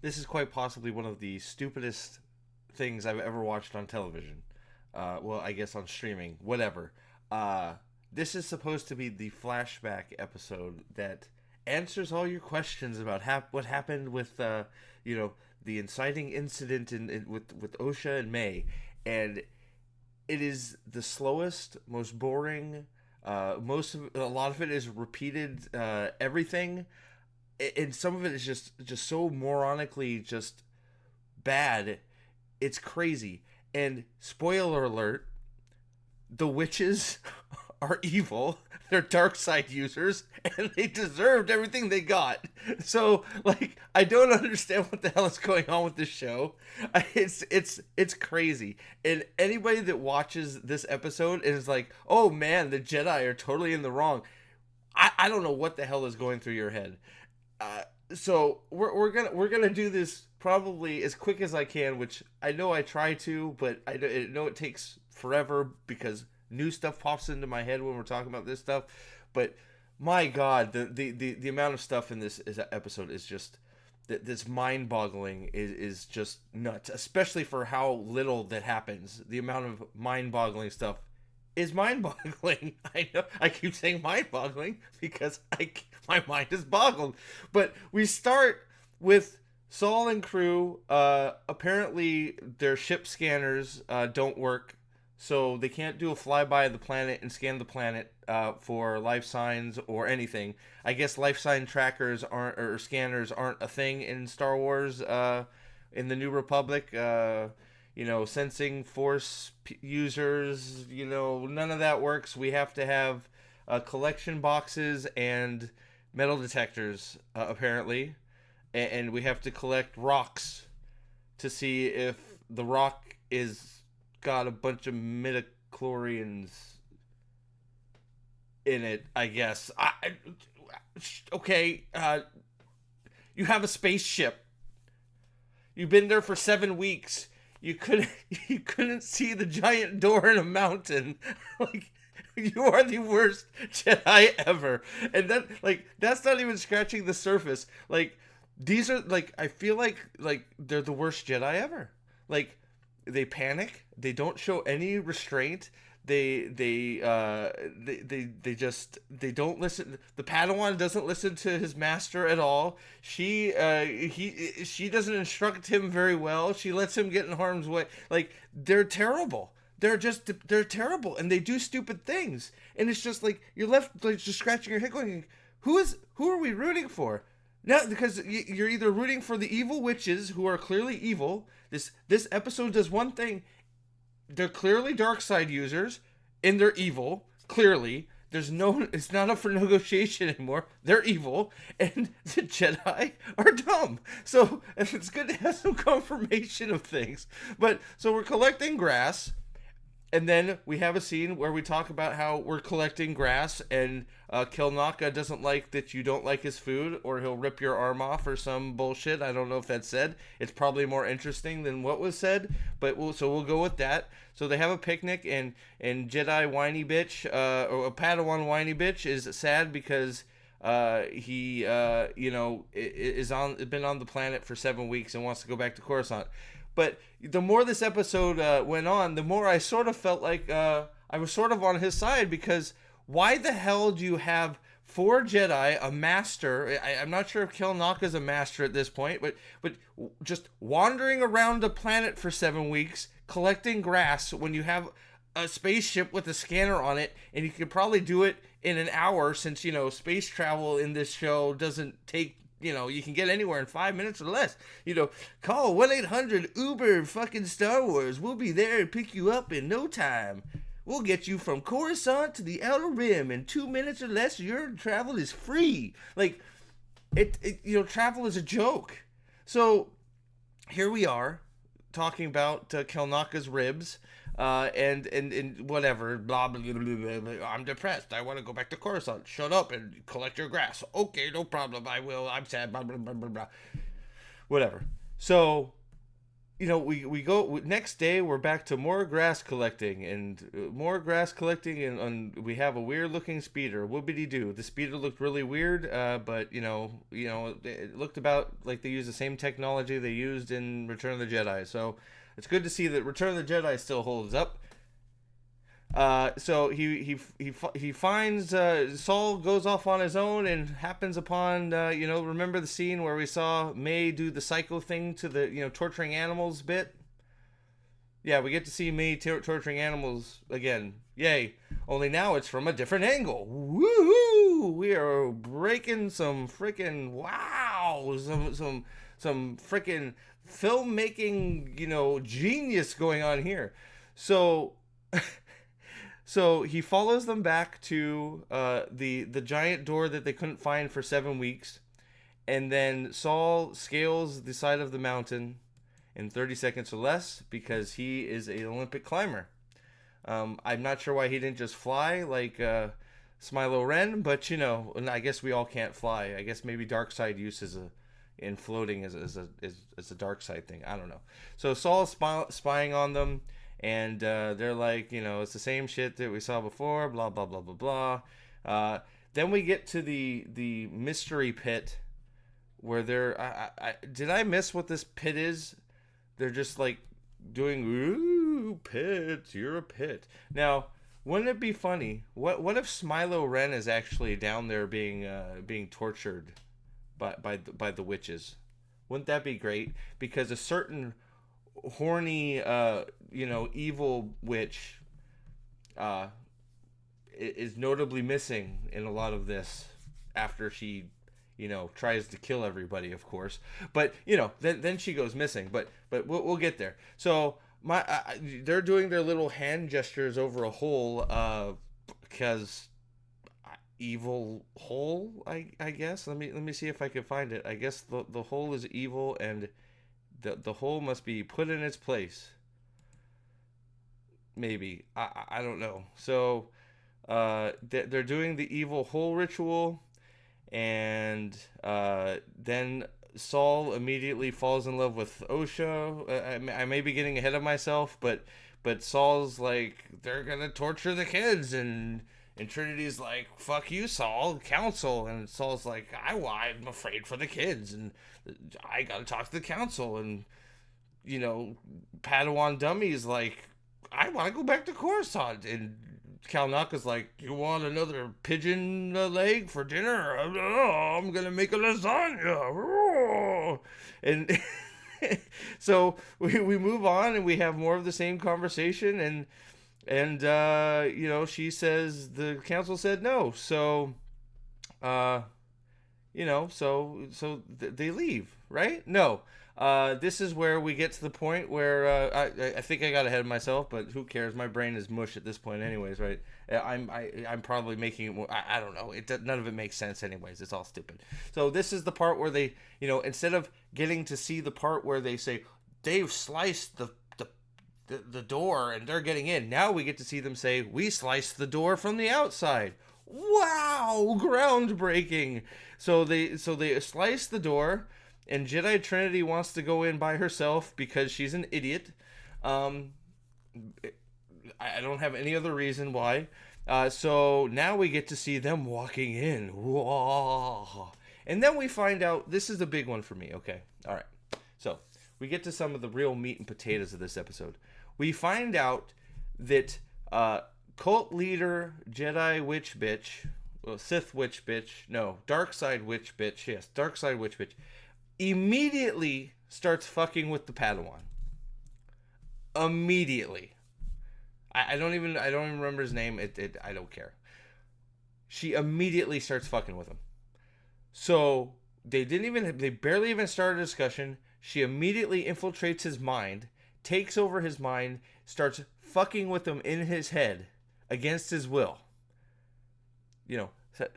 This is quite possibly one of the stupidest things I've ever watched on television. Well, I guess on streaming, whatever. Uh, this is supposed to be the flashback episode that answers all your questions about what happened with, you know, the inciting incident with Osha and May, and it is the slowest, most boring. A lot of it is repeated everything, and some of it is just so moronically just bad. It's crazy. And spoiler alert, the witches are evil. They're dark side users, and they deserved everything they got. So, like, I don't understand what the hell is going on with this show. It's crazy. And anybody that watches this episode is like, "Oh man, the Jedi are totally in the wrong." I don't know what the hell is going through your head. Uh, so we're gonna do this probably as quick as I can, which I know I try to, but I know it takes forever because new stuff pops into my head when we're talking about this stuff. But my God, the amount of stuff in this episode is just this mind boggling is just nuts, especially for how little that happens. The amount of mind boggling stuff is mind boggling. I know I keep saying mind boggling because my mind is boggled. But we start with Saul and crew. Apparently, their ship scanners don't work, so they can't do a flyby of the planet and scan the planet for life signs or anything. I guess life sign trackers aren't or scanners aren't a thing in Star Wars. In the New Republic, sensing force users, none of that works. We have to have collection boxes and metal detectors, apparently, and we have to collect rocks to see if the rock is got a bunch of midichlorians in it. I guess. Okay. You have a spaceship. You've been there for 7 weeks. You couldn't you couldn't see the giant door in a mountain. Like, you are the worst Jedi ever. And that's not even scratching the surface. Like, these are like, I feel like they're the worst Jedi ever. Like, they panic. They don't show any restraint. They don't listen. The Padawan doesn't listen to his master at all. She doesn't instruct him very well. She lets him get in harm's way. Like, they're terrible. They're terrible, and they do stupid things. And it's just like you're left like just scratching your head, going, who are we rooting for? No, because you're either rooting for the evil witches who are clearly evil. This episode does one thing. They're clearly dark side users, and they're evil. Clearly, it's not up for negotiation anymore. They're evil, and the Jedi are dumb. So it's good to have some confirmation of things. But so we're collecting grass, and then we have a scene where we talk about how we're collecting grass, and Kilnaka doesn't like that you don't like his food, or he'll rip your arm off, or some bullshit. I don't know if that's said. It's probably more interesting than what was said, but we'll go with that. So they have a picnic, and Jedi whiny bitch, or a Padawan whiny bitch, is sad because he is been on the planet for 7 weeks and wants to go back to Coruscant. But the more this episode went on, the more I sort of felt like I was sort of on his side, because why the hell do you have four Jedi, a master? I'm not sure if Kilnaka's a master at this point, but just wandering around the planet for 7 weeks collecting grass when you have a spaceship with a scanner on it, and you could probably do it in an hour, since space travel in this show doesn't take, you can get anywhere in 5 minutes or less. Call 1-800 Uber fucking Star Wars. We'll be there to pick you up in no time. We'll get you from Coruscant to the Outer Rim in 2 minutes or less. Your travel is free. Like, travel is a joke. So here we are talking about Kelnaka's ribs. And whatever, blah, blah, blah, blah, blah. I'm depressed. I want to go back to Coruscant. Shut up and collect your grass. Okay, no problem. I will. I'm sad. Blah, blah, blah, blah, blah. Whatever. So we go next day. We're back to more grass collecting and and we have a weird looking speeder. Whoopity doo. The speeder looked really weird, but it looked about like they used the same technology they used in Return of the Jedi. So it's good to see that Return of the Jedi still holds up. So he finds Saul goes off on his own and happens upon remember the scene where we saw May do the psycho thing to the torturing animals bit. Yeah, we get to see May torturing animals again. Yay! Only now it's from a different angle. Woohoo! We are breaking some freaking some freaking filmmaking genius going on here. So. So he follows them back to the giant door that they couldn't find for 7 weeks, and then Saul scales the side of the mountain in 30 seconds or less because he is an Olympic climber. I'm not sure why he didn't just fly like Smilo Ren, but I guess we all can't fly. I guess maybe dark side use in floating is a dark side thing. I don't know. So Saul's spying on them. And they're like, it's the same shit that we saw before, blah, blah, blah, blah, blah. Then we get to the mystery pit where did I miss what this pit is? They're just like doing, ooh, pit, you're a pit. Now, wouldn't it be funny? What if Smilo Ren is actually down there being tortured by the witches? Wouldn't that be great? Because a certain horny evil witch is notably missing in a lot of this after she tries to kill everybody, of course, but then she goes missing, but we'll get there. So they're doing their little hand gestures over a hole because evil hole, I guess. Let me see if I can find it. I guess the hole is evil and the hole must be put in its place. Maybe. I don't know. So they're doing the evil hole ritual, and then Saul immediately falls in love with Osha. I may be getting ahead of myself, but Saul's like, they're gonna torture the kids, and Trinity's like, fuck you, Saul, council. And Saul's like, I'm afraid for the kids, and I gotta talk to the council. And Padawan Dummy's like, I want to go back to Coruscant. And Kalnaka's like, you want another pigeon leg for dinner? I'm gonna make a lasagna. And so we move on, and we have more of the same conversation, and she says the council said no, so they leave, right? No. This is where we get to the point where I think I got ahead of myself, but who cares? My brain is mush at this point, anyways, right? I'm probably making it more. I don't know. None of it makes sense, anyways. It's all stupid. So this is the part where they, instead of getting to see the part where they say they've sliced the door and they're getting in, now we get to see them say we sliced the door from the outside. Wow, groundbreaking. So they slice the door. And Jedi Trinity wants to go in by herself because she's an idiot. I don't have any other reason why. So now we get to see them walking in. Whoa. And then we find out, this is the big one for me, okay? All right. So we get to some of the real meat and potatoes of this episode. We find out that cult leader Jedi witch bitch, well, Sith witch bitch, no, dark side witch bitch, yes, dark side witch bitch, immediately starts fucking with the Padawan. Immediately. I don't even remember his name. I don't care. She immediately starts fucking with him. So they barely even started a discussion. She immediately infiltrates his mind, takes over his mind, starts fucking with him in his head against his will.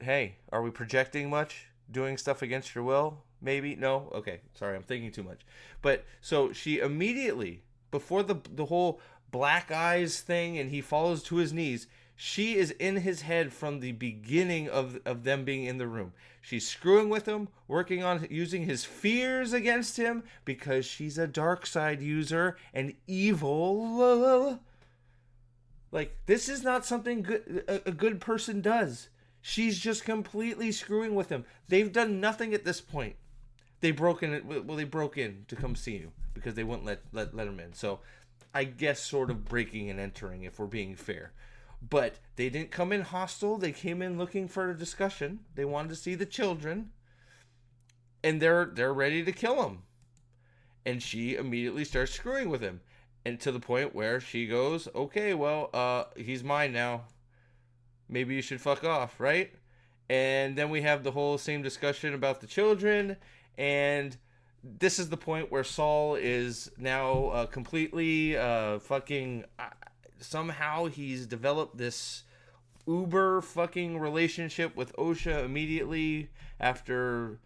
Hey, are we projecting much? Doing stuff against your will? Maybe? No? Okay. Sorry, I'm thinking too much. But, so she immediately, before the whole black eyes thing and he falls to his knees, She is in his head from the beginning of them being in the room. She's screwing with him, working on using his fears against him because she's a dark side user and evil. Like, this is not something good, a good person does. She's just completely screwing with him. They've done nothing at this point. They broke in. Well, they broke in to come see you because they wouldn't let him in. So, I guess sort of breaking and entering, if we're being fair. But they didn't come in hostile. They came in looking for a discussion. They wanted to see the children, and they're ready to kill him. And she immediately starts screwing with him, and to the point where she goes, "Okay, well, he's mine now. Maybe you should fuck off, right?" And then we have the whole same discussion about the children, and this is the point where Saul is now completely fucking. Somehow he's developed this uber fucking relationship with Osha immediately after,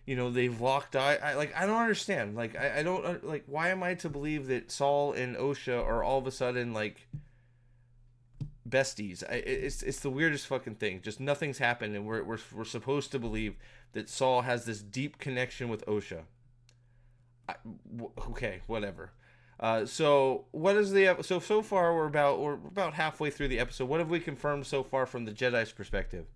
they've locked eye. I don't understand. I don't like. Why am I to believe that Saul and Osha are all of a sudden like besties? It's the weirdest fucking thing. Just nothing's happened, and we're supposed to believe that Saul has this deep connection with Osha. Okay, whatever. So what is the so far we're about halfway through the episode. What have we confirmed so far from the Jedi's perspective?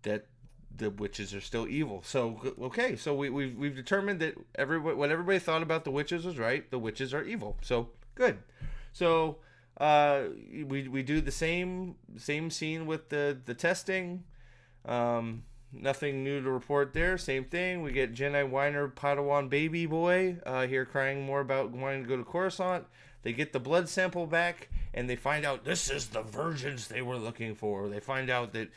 That the witches are still evil. So okay, so we've determined that what everybody thought about the witches was right. The witches are evil. So good. So we do the same scene with the testing. Nothing new to report there. Same thing. We get Jedi Whiner Padawan baby boy here crying more about wanting to go to Coruscant. They get the blood sample back, and they find out this is the virgins they were looking for. They find out that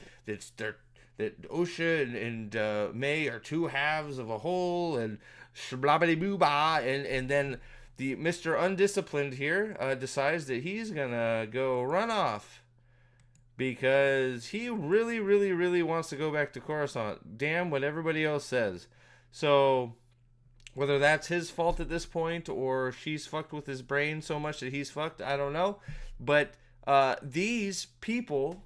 Osha and May are two halves of a whole, and shlabbity booba, and then the Mr. Undisciplined here decides that he's gonna go run off. Because he really, really, really wants to go back to Coruscant. Damn what everybody else says. So, whether that's his fault at this point or she's fucked with his brain so much that he's fucked, I don't know. But these people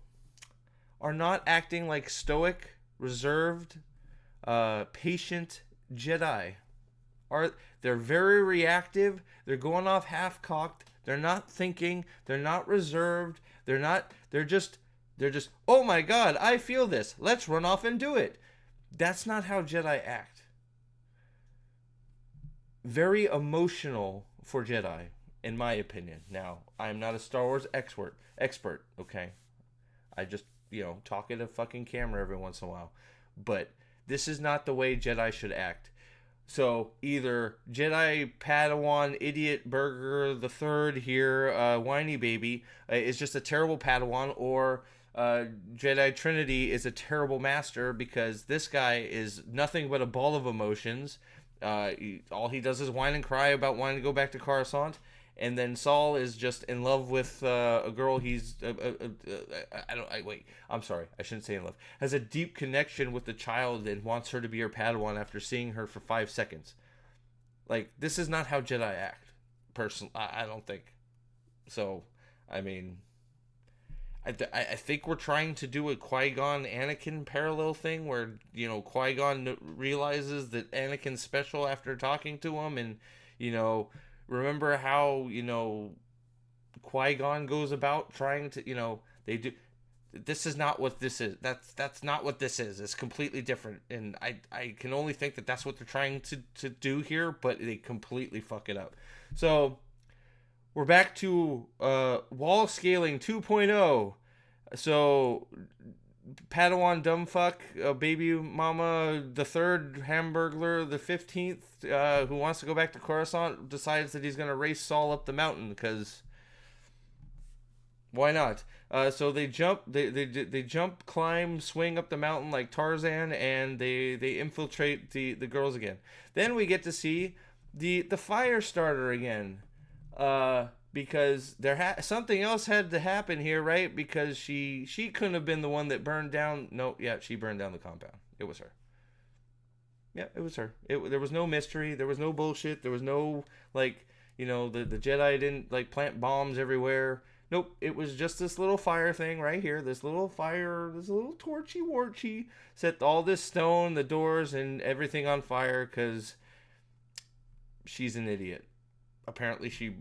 are not acting like stoic, reserved, patient Jedi. They're very reactive. They're going off half-cocked. They're not thinking. They're not reserved. They're just, oh my god, I feel this. Let's run off and do it. That's not how Jedi act. Very emotional for Jedi, in my opinion. Now, I'm not a Star Wars expert, okay? I just, talk at a fucking camera every once in a while. But this is not the way Jedi should act. So either Jedi Padawan Idiot Burger the Third here, whiny baby, is just a terrible Padawan, or Jedi Trinity is a terrible master because this guy is nothing but a ball of emotions. All he does is whine and cry about wanting to go back to Coruscant. And then Saul is just in love with a girl he's... I'm sorry. I shouldn't say in love. Has a deep connection with the child and wants her to be her Padawan after seeing her for 5 seconds. Like, this is not how Jedi act. Personally, I don't think. So, I mean... I think we're trying to do a Qui-Gon Anakin parallel thing where, Qui-Gon realizes that Anakin's special after talking to him, and, remember how, Qui-Gon goes about trying to, they do. This is not what this is. That's not what this is. It's completely different. And I can only think that that's what they're trying to do here, but they completely fuck it up. So, we're back to wall scaling 2.0. So, Padawan Dumbfuck, Baby Mama the Third, Hamburglar the 15th, who wants to go back to Coruscant, decides that he's going to race Saul up the mountain, because why not? So they jump, they jump, climb, swing up the mountain like Tarzan, and they infiltrate the girls again. Then we get to see the fire starter again. Because something else had to happen here, right? Because she couldn't have been the one that burned down. No, yeah, she burned down the compound. It was her. Yeah, it was her. There was no mystery. There was no bullshit. There was no, the Jedi didn't, plant bombs everywhere. Nope, it was just this little fire thing right here. This little fire, this little torchy warchy set all this stone, the doors, and everything on fire because she's an idiot. Apparently, she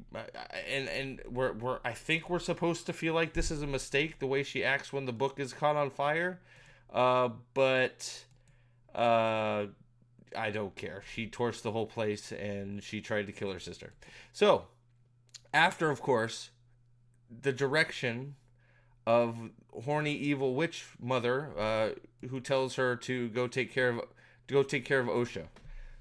and we're I think we're supposed to feel like this is a mistake the way she acts when the book is caught on fire, but uh, I don't care. She torched the whole place and she tried to kill her sister. So after, of course, the direction of horny evil witch mother, who tells her to go take care of Osha.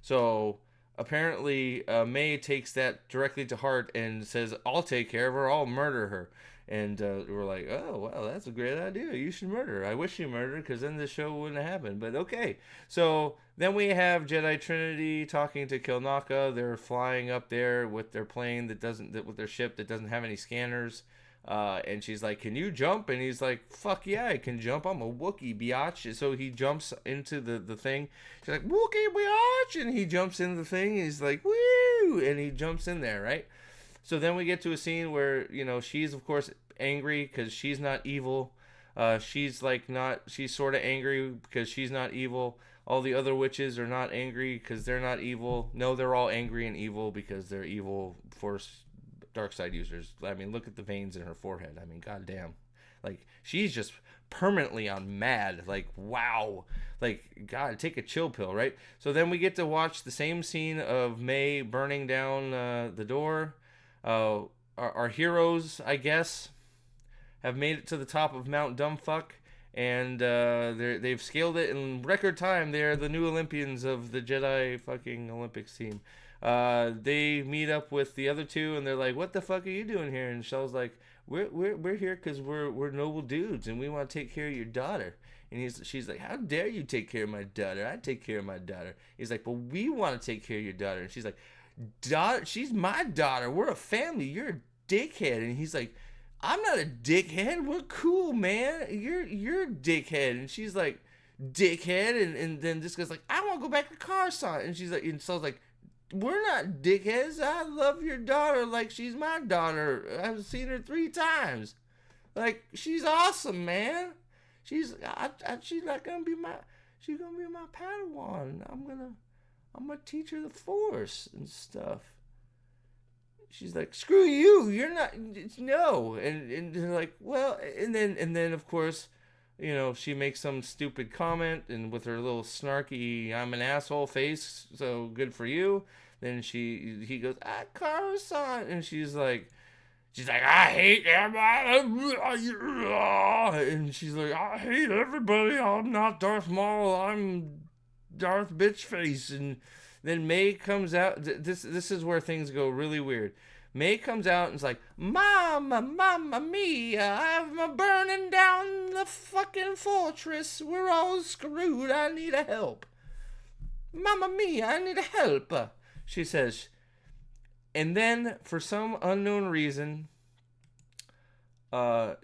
So apparently, May takes that directly to heart and says, "I'll take care of her. I'll murder her." And we're like, "Oh, wow, that's a great idea. You should murder her. I wish you murdered, because then the show wouldn't happen." But okay. So then we have Jedi Trinity talking to Kilnaka. They're flying up there with their plane with their ship that doesn't have any scanners. And she's like, "Can you jump?" And he's like, "Fuck yeah, I can jump. I'm a Wookiee, biatch." So he jumps into the thing. She's like, "Wookiee, biatch." And he jumps into the thing. And he's like, "Woo!" And he jumps in there, right? So then we get to a scene where, she's, of course, angry because she's not evil. She's sort of angry because she's not evil. All the other witches are not angry because they're not evil. No, they're all angry and evil because they're evil Force dark side users. I mean, look at the veins in her forehead. I mean, goddamn. Like, she's just permanently on mad. Like, wow. Like, God, take a chill pill, right? So then we get to watch the same scene of May burning down the door. Our heroes, I guess, have made it to the top of Mount Dumbfuck, and they've scaled it in record time. They're the new Olympians of the Jedi fucking Olympics team. They meet up with the other two, and they're like, "What the fuck are you doing here?" And Shell's like, "We're here because we're noble dudes, and we want to take care of your daughter." And she's like, "How dare you take care of my daughter? I take care of my daughter." He's like, "But we want to take care of your daughter." And she's like, "Daughter, she's my daughter. We're a family. You're a dickhead." And he's like, "I'm not a dickhead. We're cool, man. You're a dickhead." And she's like, "Dickhead." And then this guy's like, "I want to go back to Coruscant." And she's like, and Saul's like, "We're not dickheads. I love your daughter like she's my daughter. I've seen her 3 times. Like, she's awesome, man. She's not gonna be she's gonna be my Padawan. I'm gonna teach her the Force and stuff." She's like, "Screw you. You're not, no." And they're like, "Well," and then of course, she makes some stupid comment, and with her little snarky "I'm an asshole" face, so good for you. Then he goes, Coruscant," and she's like, "I hate everybody," and she's like, "I hate everybody. I'm not Darth Maul. I'm Darth Bitchface." And then May comes out. This is where things go really weird. May comes out and is like, "Mama, Mama Mia, I'm burning down the fucking fortress. We're all screwed. I need a help. Mama Mia, I need a help," she says. And then, for some unknown reason, Captain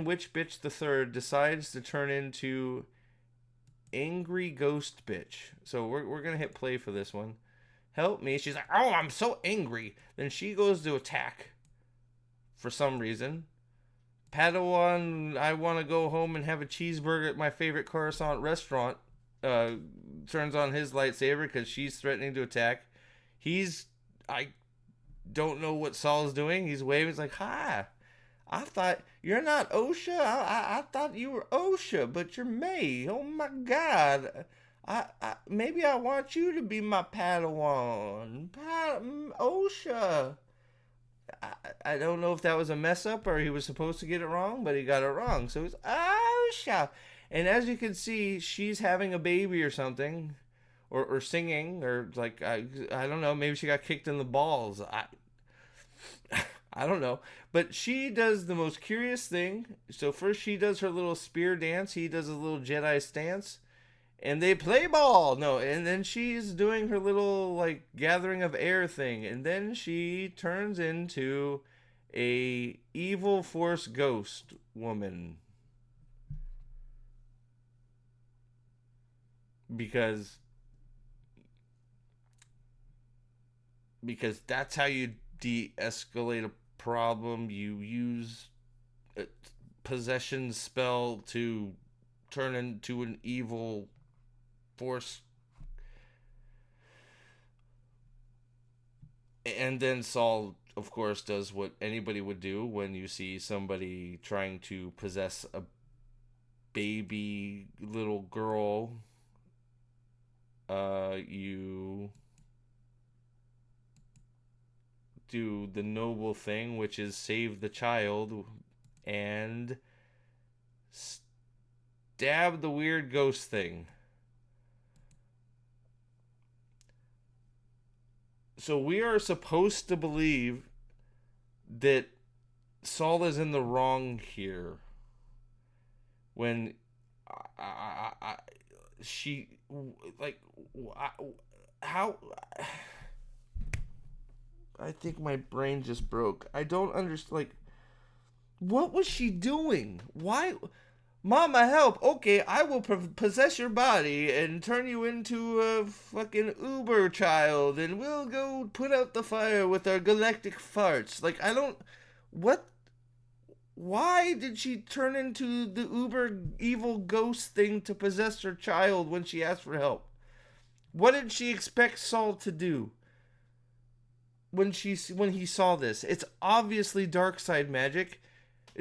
Witch Bitch the Third decides to turn into Angry Ghost Bitch. So we're gonna hit play for this one. "Help me." She's like, "Oh, I'm so angry." Then she goes to attack for some reason. Padawan, "I want to go home and have a cheeseburger at my favorite Coruscant restaurant," turns on his lightsaber because she's threatening to attack. I don't know what Saul's doing. He's waving. He's like, "Hi. I thought you're not Osha. I thought you were Osha, but you're May. Oh my God. Maybe I want you to be my Padawan. Osha." I don't know if that was a mess up or he was supposed to get it wrong, but he got it wrong. So it's Osha. And as you can see, she's having a baby or something, or singing, or like, I don't know. Maybe she got kicked in the balls. I don't know. But she does the most curious thing. So first she does her little spear dance. He does a little Jedi stance. And they play ball. No, and then she's doing her little, like, gathering of air thing. And then she turns into a evil Force ghost woman. Because that's how you de-escalate a problem. You use a possession spell to turn into an evil force. And then Saul, of course, does what anybody would do when you see somebody trying to possess a baby little girl. You do the noble thing, which is save the child and stab the weird ghost thing. So we are supposed to believe that Saul is in the wrong here when she, like, how, I think my brain just broke. I don't understand, like, what was she doing? Why? Mama, help. Okay, I will possess your body and turn you into a fucking Uber child, and we'll go put out the fire with our galactic farts. Like, I don't... What? Why did she turn into the Uber evil ghost thing to possess her child when she asked for help? What did she expect Saul to do when he saw this? It's obviously dark side magic.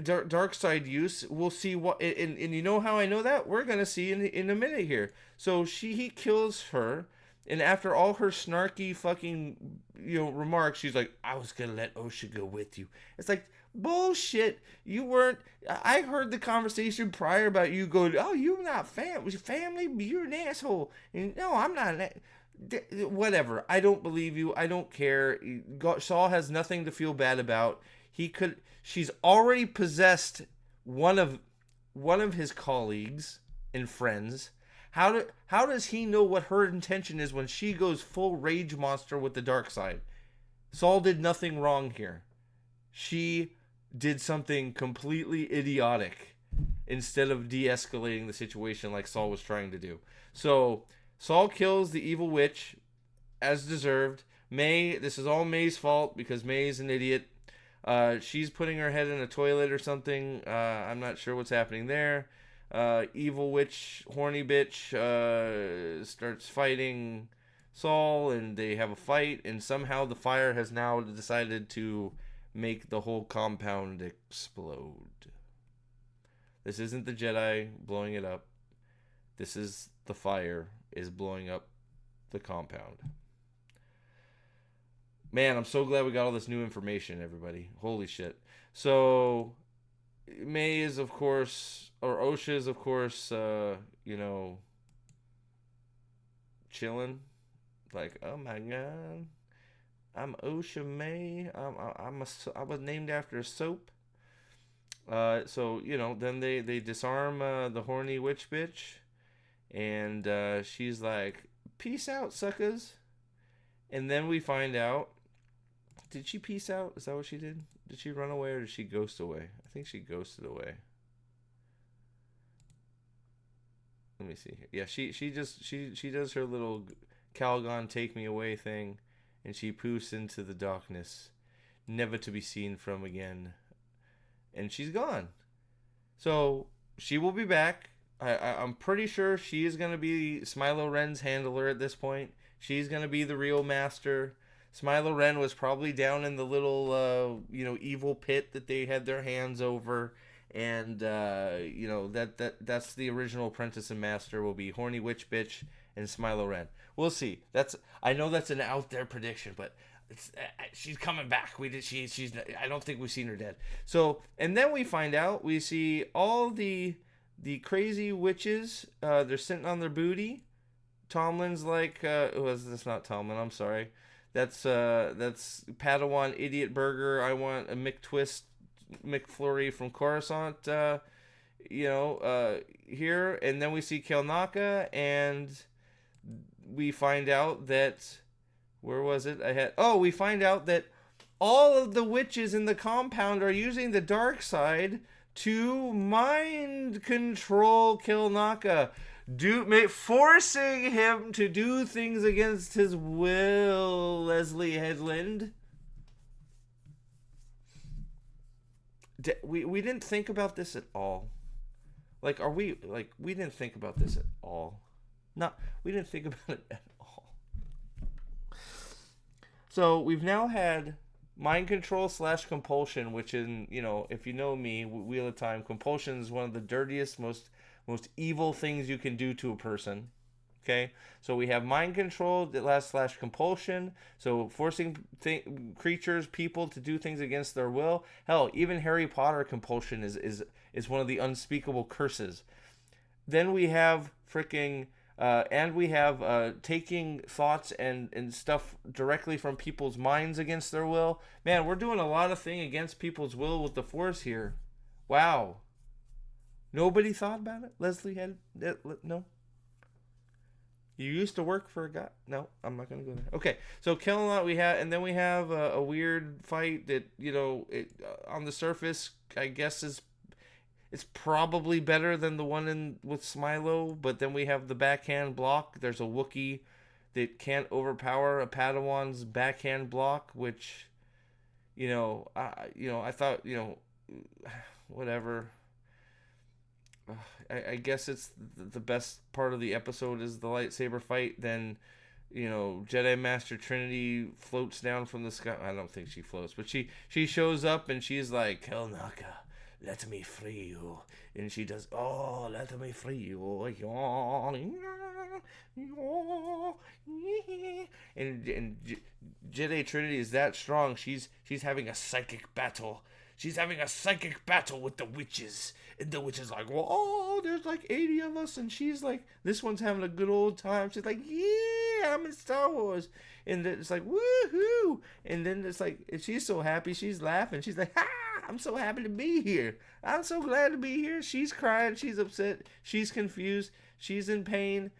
Dark side use. We'll see what, and you know how I know that? We're gonna see in a minute here. So he kills her, and after all her snarky fucking remarks, she's like, I was gonna let Osha go with you. It's like, bullshit. You weren't. I heard the conversation prior about you going, oh, you're not family, you're an asshole. And no, I'm not whatever. I don't believe you. I don't care. Saul has nothing to feel bad about. She's already possessed one of his colleagues and friends. How does he know what her intention is when she goes full rage monster with the dark side? Saul did nothing wrong here. She did something completely idiotic instead of de-escalating the situation like Saul was trying to do. So Saul kills the evil witch as deserved. This is all May's fault because May's an idiot. She's putting her head in a toilet or something. I'm not sure what's happening there. Evil witch, horny bitch, starts fighting Saul, and they have a fight, and somehow the fire has now decided to make the whole compound explode. This isn't the Jedi blowing it up. This is the fire is blowing up the compound. Man, I'm so glad we got all this new information, everybody. Holy shit. So, May is, of course, or Osha is, of course, chilling. Like, oh my god, I'm Osha May. I was named after a soap. So, then they disarm the horny witch bitch. And she's like, peace out, suckers. And then we find out, did she peace out? Is that what she did? Did she run away or did she ghost away? I think she ghosted away. Let me see here. Yeah, she does her little Calgon take me away thing, and she poofs into the darkness, never to be seen from again. And she's gone. So she will be back. I'm pretty sure she is going to be Smilo Ren's handler at this point. She's going to be the real master. Smilo Ren was probably down in the little, evil pit that they had their hands over. And, that's the original apprentice and master will be Horny Witch Bitch and Smilo Ren. We'll see. I know that's an out there prediction, but she's coming back. I don't think we've seen her dead. So, and then we find out, we see all the crazy witches, they're sitting on their booty. Tomlin's like, that's not Tomlin, I'm sorry. That's Padawan Idiot Burger. I want a McTwist McFlurry from Coruscant, here. And then we see Kelnaka, and we find out that, where was it? We find out that all of the witches in the compound are using the dark side to mind control Kelnaka, forcing him to do things against his will. Leslie Headland. we didn't think about this at all. Like, are we like we didn't think about this at all? Not we didn't think about it at all. So we've now had mind control slash compulsion, which in if you know me, Wheel of Time, compulsion is one of the dirtiest, most evil things you can do to a person. Okay, so we have mind control that last slash compulsion. So forcing creatures, people to do things against their will. Hell, even Harry Potter compulsion is one of the unspeakable curses. Then we have freaking and we have taking thoughts and stuff directly from people's minds against their will. Man, we're doing a lot of thing against people's will with the Force here. Wow. Nobody thought about it? Leslie had no. You used to work for a guy. No, I'm not gonna go there. Okay, so killing a lot we have, and then we have a weird fight that on the surface I guess is it's probably better than the one in with Smilo, but then we have the backhand block. There's a Wookiee that can't overpower a Padawan's backhand block, which I thought whatever. I guess it's the best part of the episode is the lightsaber fight. Then, Jedi Master Trinity floats down from the sky. I don't think she floats, but she shows up and she's like, Kelnaka, let me free you. And she does, oh, let me free you. And Jedi Trinity is that strong. She's having a psychic battle. She's having a psychic battle with the witches. And the witch is like, well, there's like 80 of us. And she's like, this one's having a good old time. She's like, yeah, I'm in Star Wars. And then it's like, woohoo. And then it's like, she's so happy. She's laughing. She's like, ha, I'm so happy to be here. I'm so glad to be here. She's crying. She's upset. She's confused. She's in pain.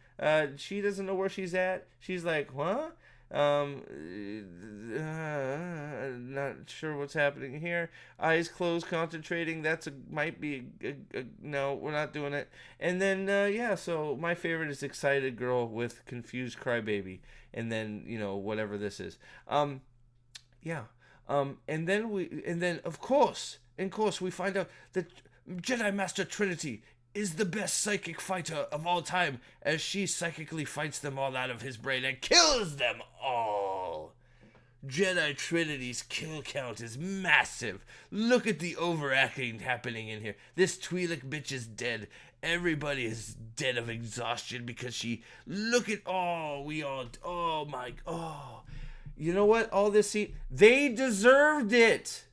She doesn't know where she's at. She's like, what? Not sure what's happening here. Eyes closed, concentrating. Might be no, we're not doing it. And then so my favorite is excited girl with confused crybaby, and then whatever this is. And then of course we find out that Jedi Master Trinity is the best psychic fighter of all time, as she psychically fights them all out of his brain and kills them all. Jedi Trinity's kill count is massive. Look at the overacting happening in here. This Twi'lek bitch is dead. Everybody is dead of exhaustion because she... Look at... Oh my... Oh. You know what? All this... They deserved it.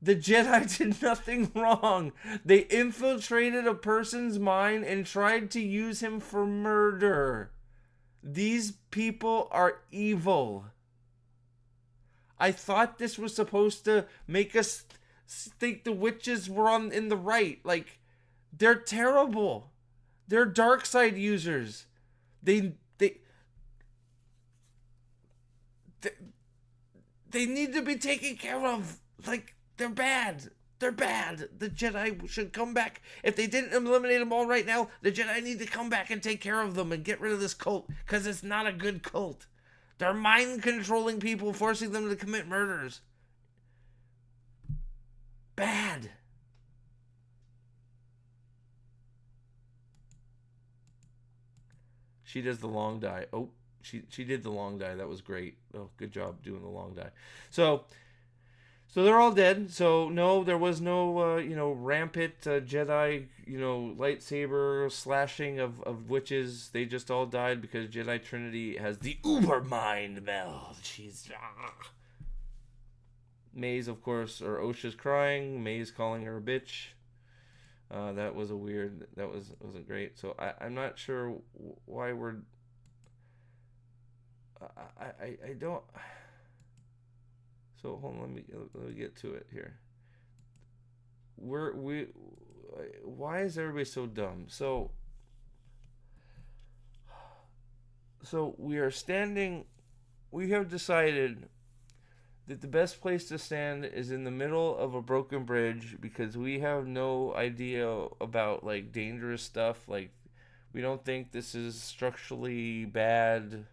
The Jedi did nothing wrong. They infiltrated a person's mind and tried to use him for murder. These people are evil. I thought this was supposed to make us think the witches were in the right. Like, they're terrible. They're dark side users. They need to be taken care of. Like, they're bad. They're bad. The Jedi should come back. If they didn't eliminate them all right now, the Jedi need to come back and take care of them and get rid of this cult, because it's not a good cult. They're mind-controlling people, forcing them to commit murders. Bad. She does the long die. Oh, she did the long die. That was great. Oh, good job doing the long die. So they're all dead. So no, there was no rampant Jedi lightsaber slashing of witches. They just all died because Jedi Trinity has the uber mind meld. She's Maze, of course, or Osha's crying. Maze calling her a bitch. That was a weird. That wasn't great. So I'm not sure why we're. I don't. So hold on, let me get to it here. Why is everybody so dumb? So we are standing. We have decided that the best place to stand is in the middle of a broken bridge, because we have no idea about like dangerous stuff. Like, we don't think this is structurally bad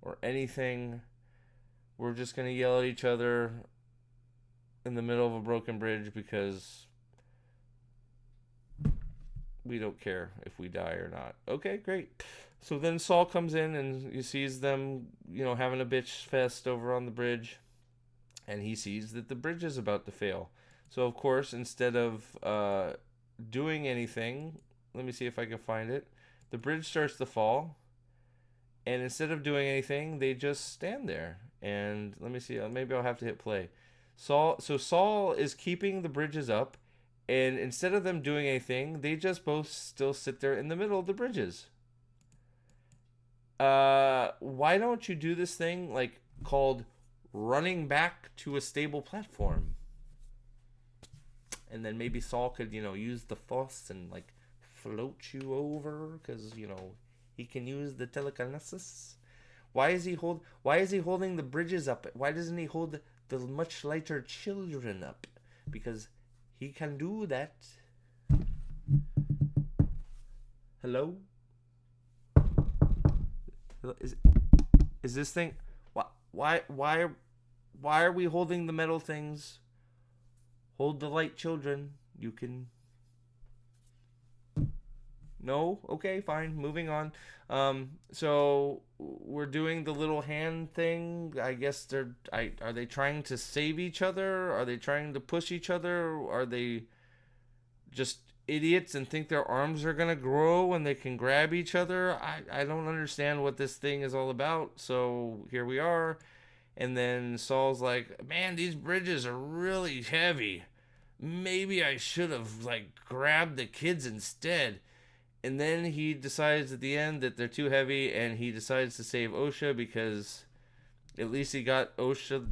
or anything. We're just gonna yell at each other in the middle of a broken bridge because we don't care if we die or not. Okay, great. So then Saul comes in and he sees them, having a bitch fest over on the bridge, and he sees that the bridge is about to fail. So of course, instead of doing anything, let me see if I can find it. The bridge starts to fall, and instead of doing anything, they just stand there. And let me see. Maybe I'll have to hit play. Saul is keeping the bridges up, and instead of them doing anything, they just both still sit there in the middle of the bridges. Why don't you do this thing like called running back to a stable platform? And then maybe Saul could, use the force and like float you over because, he can use the telekinesis. Why is he holding the bridges up? Why doesn't he hold the much lighter children up? Because he can do that. Hello? Is this thing why are we holding the metal things? Hold the light children. You can. No? Okay, fine. Moving on. So we're doing the little hand thing. I guess are they trying to save each other? Are they trying to push each other? Are they just idiots and think their arms are gonna grow and they can grab each other? I don't understand what this thing is all about. So here we are. And then Saul's like, man, these bridges are really heavy. Maybe I should have like grabbed the kids instead. And then he decides at the end that they're too heavy, and he decides to save Osha because at least he got Osha,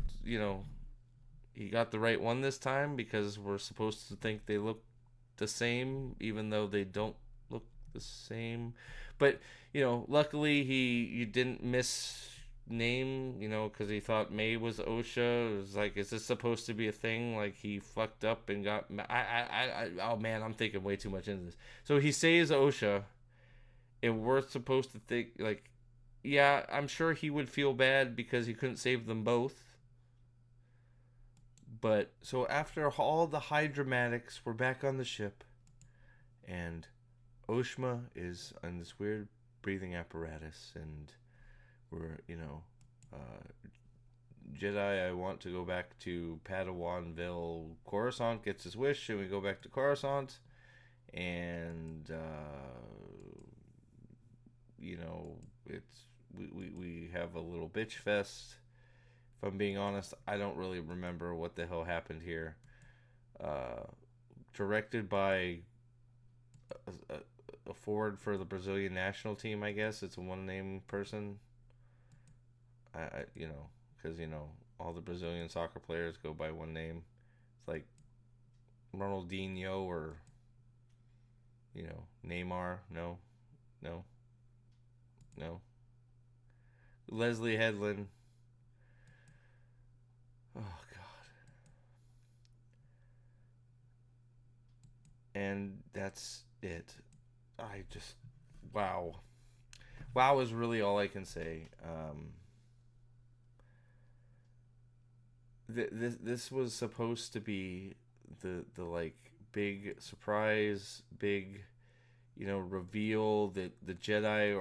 he got the right one this time because we're supposed to think they look the same, even though they don't look the same. But, luckily you didn't miss name, because he thought May was Osha. It was like, is this supposed to be a thing? Like he fucked up and got. Oh man, I'm thinking way too much into this. So he saves Osha, and we're supposed to think like, yeah, I'm sure he would feel bad because he couldn't save them both. But so after all the high dramatics, we're back on the ship, and Oshma is on this weird breathing apparatus, and we're, Jedi, I want to go back to Padawanville. Coruscant gets his wish, and we go back to Coruscant, and it's we have a little bitch fest. If I'm being honest, I don't really remember what the hell happened here. Directed by a forward for the Brazilian national team, I guess. It's a one-name person. Because, all the Brazilian soccer players go by one name. It's like Ronaldinho or, Neymar. No. Leslie Headland. Oh, God. And that's it. Wow. Wow is really all I can say. This was supposed to be the like big surprise, big reveal that the Jedi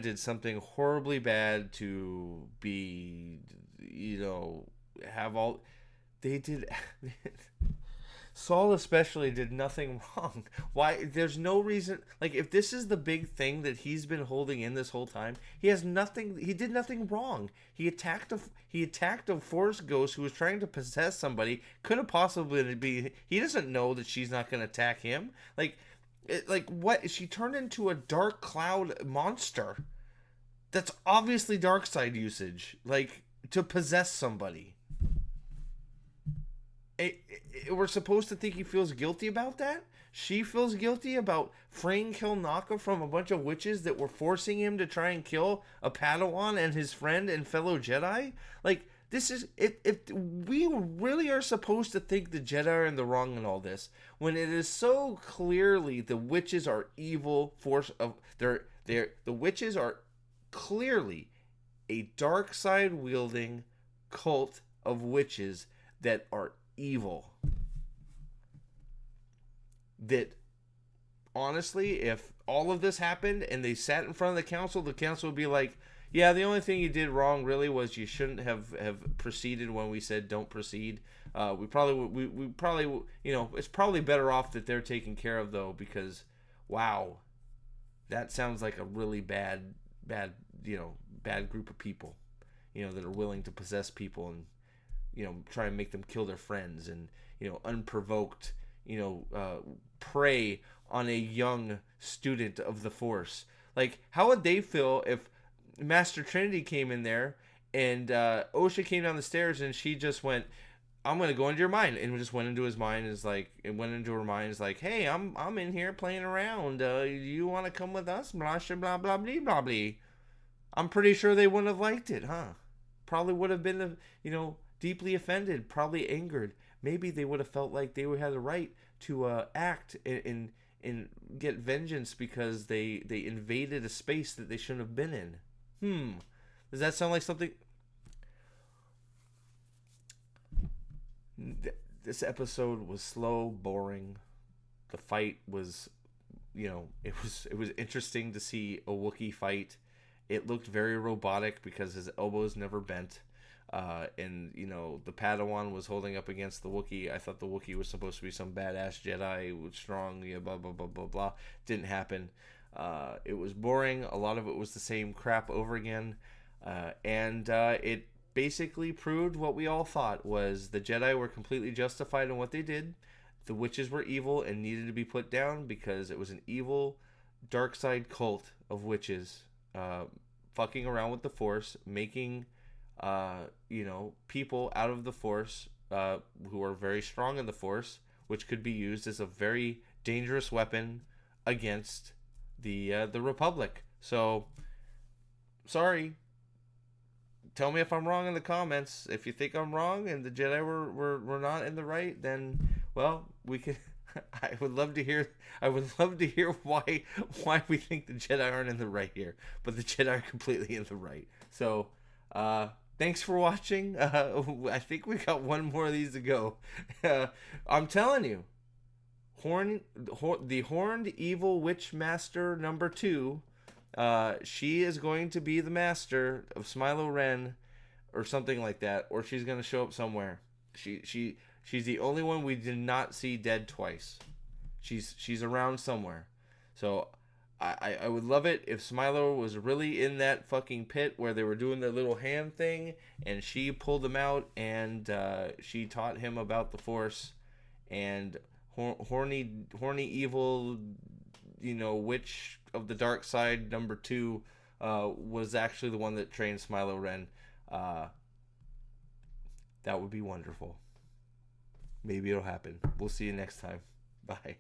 did something horribly bad to be have all they did. Saul especially did nothing wrong. Why? There's no reason. Like, if this is the big thing that he's been holding in this whole time, he has nothing. He did nothing wrong. He attacked a Force ghost who was trying to possess somebody. Could have possibly be. He doesn't know that she's not going to attack him. What? She turned into a dark cloud monster. That's obviously dark side usage. Like, to possess somebody. We're supposed to think he feels guilty about that? She feels guilty about freeing Kilnaka from a bunch of witches that were forcing him to try and kill a Padawan and his friend and fellow Jedi? Like, this is... If we really are supposed to think the Jedi are in the wrong in all this, when it is so clearly the witches are evil force of... The witches are clearly a dark side wielding cult of witches that are evil. That, honestly, if all of this happened and they sat in front of the council would be like, yeah, the only thing you did wrong really was you shouldn't have proceeded when we said don't proceed. We probably, it's probably better off that they're taken care of, though, because, wow, that sounds like a really bad, bad group of people, that are willing to possess people and, try and make them kill their friends and, unprovoked, prey on a young student of the Force. Like, how would they feel if Master Trinity came in there and Osha came down the stairs and she just went, I'm gonna go into your mind, and just went into his mind, it went into her mind, is like, hey, I'm in here playing around. You want to come with us? Blah blah blah blah blah blah. I'm pretty sure they wouldn't have liked it, huh? Probably would have been, deeply offended, probably angered. Maybe they would have felt like they had the right to act and get vengeance because they invaded a space that they shouldn't have been in. Does that sound like something? This episode was slow, boring. The fight was, it was interesting to see a Wookiee fight. It looked very robotic because his elbows never bent. And, the Padawan was holding up against the Wookiee. I thought the Wookiee was supposed to be some badass Jedi with strong, blah, blah, blah, blah, blah. Didn't happen. It was boring. A lot of it was the same crap over again. And it basically proved what we all thought, was the Jedi were completely justified in what they did. The witches were evil and needed to be put down because it was an evil, dark side cult of witches fucking around with the Force, making people out of the Force who are very strong in the Force, which could be used as a very dangerous weapon against the Republic. So, sorry. Tell me if I'm wrong in the comments. If you think I'm wrong and the Jedi were not in the right, then, well, we can. I would love to hear why we think the Jedi aren't in the right here, but the Jedi are completely in the right. So, thanks for watching. I think we got one more of these to go. I'm telling you, the Horned Evil Witch Master number 2. She is going to be the master of Smilo Ren, or something like that, or she's going to show up somewhere. She's the only one we did not see dead twice. She's around somewhere. So I would love it if Smilo was really in that fucking pit where they were doing their little hand thing, and she pulled him out and she taught him about the Force, and horny evil, witch of the dark side number 2 was actually the one that trained Smilo Ren. That would be wonderful. Maybe it'll happen. We'll see you next time. Bye.